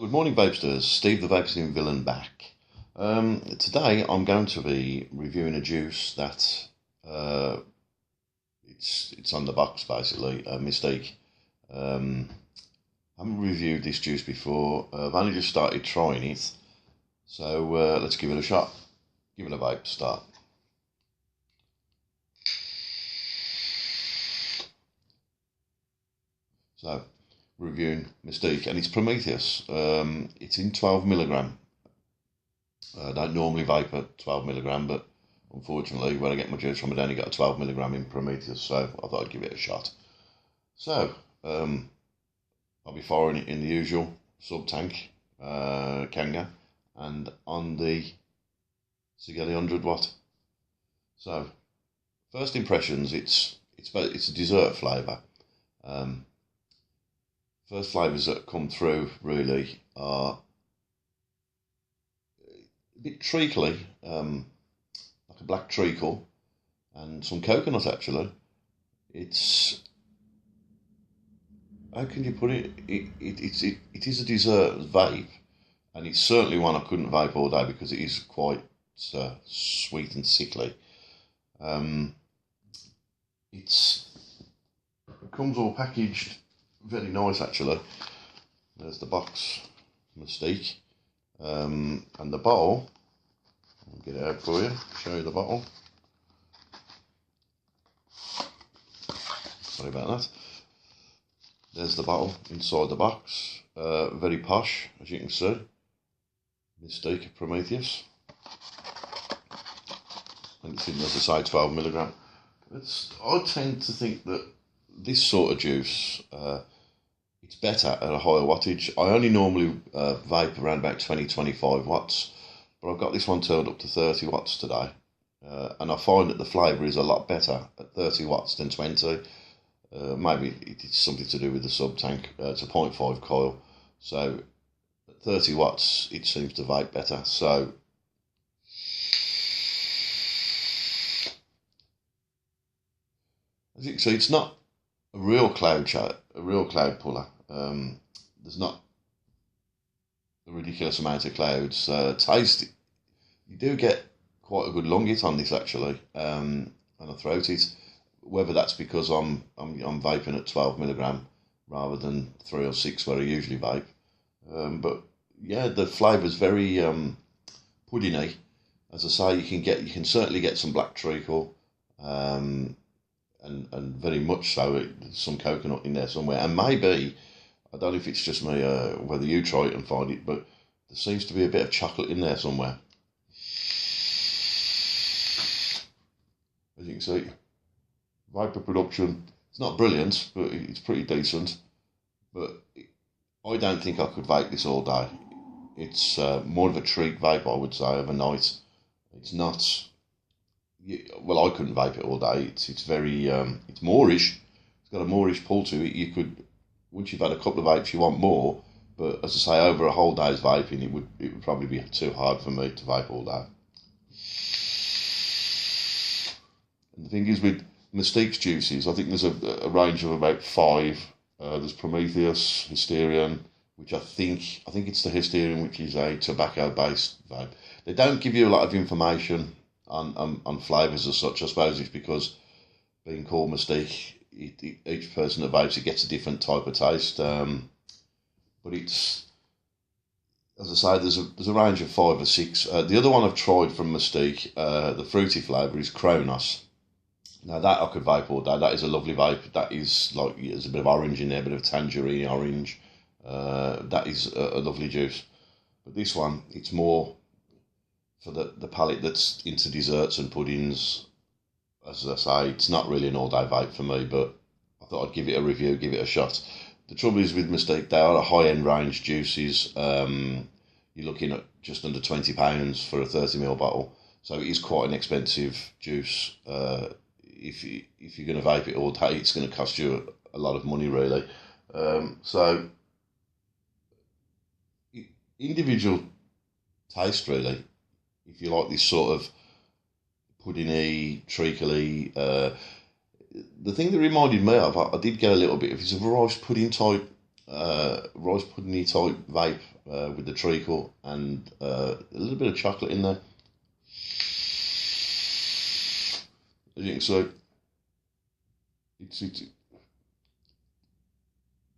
Good morning, Vapesters. Steve the Vaping Villain back. Today I'm going to be reviewing a juice that it's on the box basically, Mystique. I haven't reviewed this juice before. I've only just started trying it, so let's give it a shot. Give it a vape to start. So, reviewing Mystique, and it's Prometheus. It's in 12 mg. I don't normally vape at 12 mg, but unfortunately, when I get my juice from, I only got a 12 mg in Prometheus, so I thought I'd give it a shot. So, I'll be firing it in the usual sub tank Kanga, and on the Sigelli 100 watt. So, first impressions, it's a dessert flavour. First flavours that come through really are a bit treacly, like a black treacle, and some coconut actually. It's, how can you put it? It is a dessert vape, and it's certainly one I couldn't vape all day because it is quite sweet and sickly. It comes all packaged very nice actually. There's the box, Mystique, and the bottle. I'll get it out for you, show you the bottle. Sorry about that. There's the bottle inside the box. Very posh, as you can see. Mystique Prometheus. And it's in, as I say, 12 mg. I tend to think that this sort of juice, it's better at a higher wattage. I only normally vape around about 20-25 watts, but I've got this one turned up to 30 watts today, and I find that the flavour is a lot better at 30 watts than 20. Maybe it's something to do with the sub tank. It's a 0.5 coil, so at 30 watts it seems to vape better. So as you can see, it's not a real cloud puller. There's not a ridiculous amount of clouds. Taste, you do get quite a good lung hit on this actually, and I throat it. Whether that's because I'm vaping at 12 mg rather than 3 or 6 where I usually vape, but yeah, the flavour's very puddingy. As I say, you can certainly get some black treacle. And very much so, some coconut in there somewhere. And maybe, I don't know if it's just me, whether you try it and find it, but there seems to be a bit of chocolate in there somewhere. As you can see, vapor production, it's not brilliant, but it's pretty decent. But I don't think I could vape this all day. It's more of a treat vape, I would say, overnight. It's not... Well, I couldn't vape it all day. It's very it's moreish. It's got a moreish pull to it. You could, once you've had a couple of vapes, you want more. But as I say, over a whole day's vaping, it would probably be too hard for me to vape all day. And the thing is with Mystique's juices, I think there's a range of about 5. There's Prometheus, Hysterian, which I think it's the Hysterian, which is a tobacco-based vape. They don't give you a lot of information on flavours as such. I suppose it's because being called Mystique, each person that vapes it gets a different type of taste. But it's, as I say, there's a range of 5 or 6. The other one I've tried from Mystique, the fruity flavour, is Kronos. Now that I could vape all day. That is a lovely vape. That is like, there's a bit of orange in there, a bit of tangerine orange. That is a lovely juice. But this one, it's more for the palate that's into desserts and puddings. As I say, it's not really an all-day vape for me, but I thought I'd give it a review, give it a shot. The trouble is with Mystique, they are a high-end range juices. You're looking at just under £20 for a 30ml bottle, so it is quite an expensive juice. If you're going to vape it all day, it's going to cost you a lot of money, really. So individual taste, really. If you like this sort of puddingy, treacly, the thing that reminded me of, I did get a little bit of, it's a rice puddingy type vape. with the treacle and a little bit of chocolate in there. As you can see, it's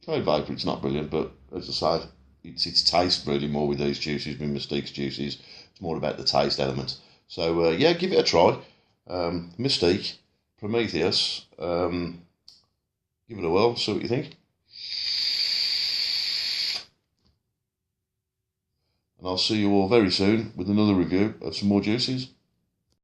Code Vapor, it's not brilliant, but as I say, it's taste really more with these juices, with Mystique's juices. It's more about the taste element. So yeah, give it a try. Mystique, Prometheus, give it a whirl, see what you think. And I'll see you all very soon with another review of some more juices.